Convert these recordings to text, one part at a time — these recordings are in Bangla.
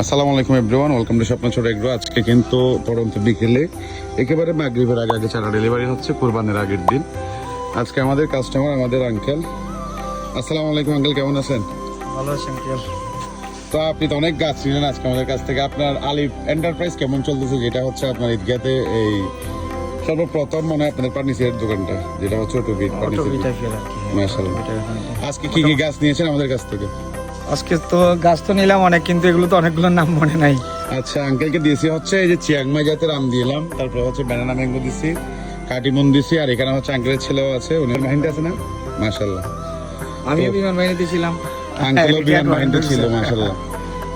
আসসালামু আলাইকুম এভরিওয়ান, ওয়েলকাম টু স্বপ্ন ছোট এগ্রো। আজকে কিন্তু পরন্ত বিকেলে একেবারে মাগরিবের আগে আগে চারা ডেলিভারি হচ্ছে, কোরবানির আগের দিন। আজকে আমাদের কাস্টমার আমাদের আঙ্কেল। আসসালামু আলাইকুম আঙ্কেল, কেমন আছেন? ভালো আছেন কি? তো আপনি তো অনেক গাছ নিলেন আজকে আমাদের কাছ থেকে। আপনার আলিফ এন্টারপ্রাইজ কেমন চলতেছে, যেটা হচ্ছে আপনার ঈদগাতে এই সর্বপ্রথম মনে হয় আপনাদের ফার্নিচারের দোকানটা, যেটা হচ্ছে অটোবিট ফার্নিচার। মাশাআল্লাহ। আজকে কি কি গাছ নিয়েছেন আমাদের কাছ থেকে? আজকে তো গাছ তো নিলাম অনেক, কিন্তু এগুলো তো অনেকগুলোর নাম মনে নাই। আচ্ছা, আঙ্কেলকে দিয়েছি হচ্ছে এই যে চিয়াংমাই জাতের আম দিলাম, তারপর হচ্ছে ব্যানানা ম্যাঙ্গো দিছি, কাটিমন দিছি, আর এখানে হচ্ছে আঙ্কেলের ছেলেও আছে, উনার মাহিন্দা আছে না? মাশাআল্লাহ। আমিও বিমান বাহিনী দিয়েছিলাম, আঙ্কেলও বিমান মাহিন্দা ছিল, মাশাআল্লাহ।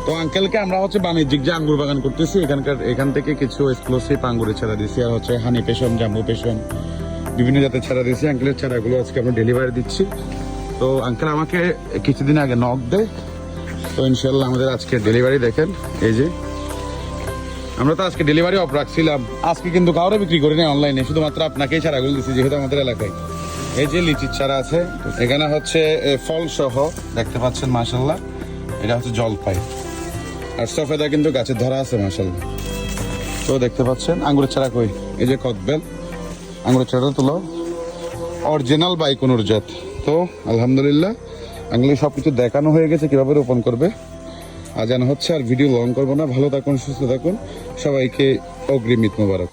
তো আঙ্কেলকে আমরা হচ্ছে বাণিজ্যিক যে আঙ্গুর বাগান করতেছি এখান থেকে কিছু এক্সক্লুসিভ আঙ্গুরের চারা দিছি, আর হচ্ছে হানি পেশন, জাম্বু পেশন, বিভিন্ন জাতের চারা দিছি। আঙ্কেলের চারাগুলো আজকে আমরা ডেলিভারি দিচ্ছি। তো আঙ্কেল আমাকে কিছুদিন আগে নক দেয়, তো ইনশাল্লাহ আমাদের আজকে ডেলিভারি দেখেন। এই যে আমরা তো আজকে ডেলিভারি অফ রাখছিলাম, আজকে কিন্তু কাউরে বিক্রি করি না অনলাইনে, শুধুমাত্র আপনাকেই চারাগুলো দিচ্ছি যেহেতু আমাদের এলাকায়। এই যে লিচির চারা আছে, এখানে হচ্ছে ফল সহ দেখতে পাচ্ছেন, মাশাল্লাহ। এটা হচ্ছে জলপাই, আর সফেদা কিন্তু গাছের ধরা আছে, মাশাল্লাহ। তো দেখতে পাচ্ছেন আঙ্গুরের চারা কই, এই যে কদবেল, আঙ্গুরের চারাটা তুলো, অরিজিনাল বাইকুনুর জাত। তো আলহামদুলিল্লাহ আঙ্গুলি সব কিছু দেখানো হয়ে গেছে কিভাবে রোপণ করবে, আজান হচ্ছে। আর ভিডিও লং করবো না, ভালো থাকুন, সুস্থ থাকুন, সবাইকে অগ্রিম ঈদ মোবারক।